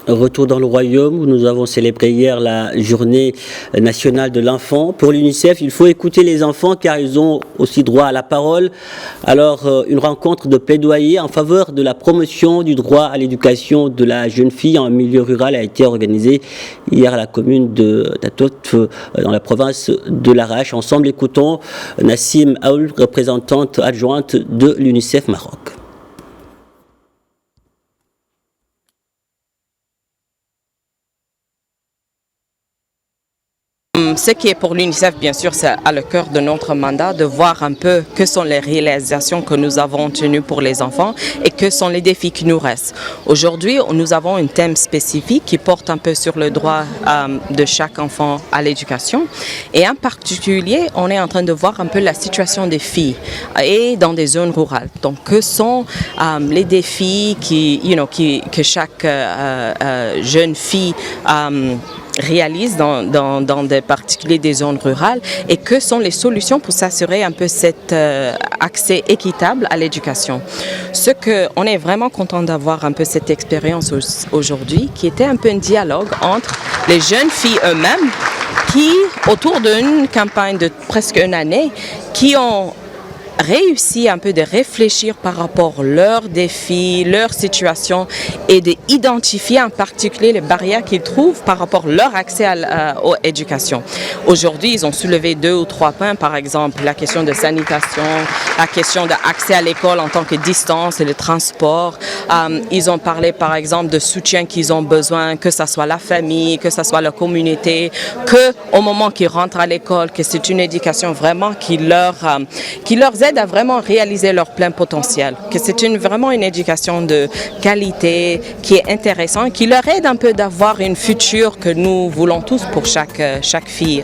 Retour dans le royaume où nous avons célébré hier la journée nationale de l'enfant. Pour l'UNICEF, il faut écouter les enfants car ils ont aussi droit à la parole. Alors, une rencontre de plaidoyer en faveur de la promotion du droit à l'éducation de la jeune fille en milieu rural a été organisée hier à la commune de Tatot, dans la province de l'Arrache. Ensemble, écoutons Nassim Aoul, représentante adjointe de l'UNICEF Maroc. Ce qui est pour l'UNICEF, bien sûr, c'est à le cœur de notre mandat de voir un peu que sont les réalisations que nous avons tenues pour les enfants et que sont les défis qui nous restent. Aujourd'hui, nous avons un thème spécifique qui porte un peu sur le droit de chaque enfant à l'éducation. Et en particulier, on est en train de voir un peu la situation des filles et dans des zones rurales. Donc, que sont les défis que chaque jeune fille réalise dans des particuliers des zones rurales et que sont les solutions pour s'assurer un peu cet accès équitable à l'éducation. Ce que on est vraiment content d'avoir un peu cette expérience aujourd'hui qui était un peu un dialogue entre les jeunes filles eux-mêmes qui, autour d'une campagne de presque une année, qui ont réussi un peu de réfléchir par rapport à leurs défis, leur situation et d'identifier en particulier les barrières qu'ils trouvent par rapport à leur accès à l'éducation. Aujourd'hui, ils ont soulevé 2 ou 3 points, par exemple la question de sanitation, la question d'accès à l'école en tant que distance et le transport. Ils ont parlé par exemple de soutien qu'ils ont besoin, que ce soit la famille, que ce soit la communauté, qu'au moment qu'ils rentrent à l'école, que c'est une éducation vraiment qui leur aide à vraiment réaliser leur plein potentiel, que c'est vraiment une éducation de qualité qui est intéressante, qui leur aide un peu d'avoir une future que nous voulons tous pour chaque fille.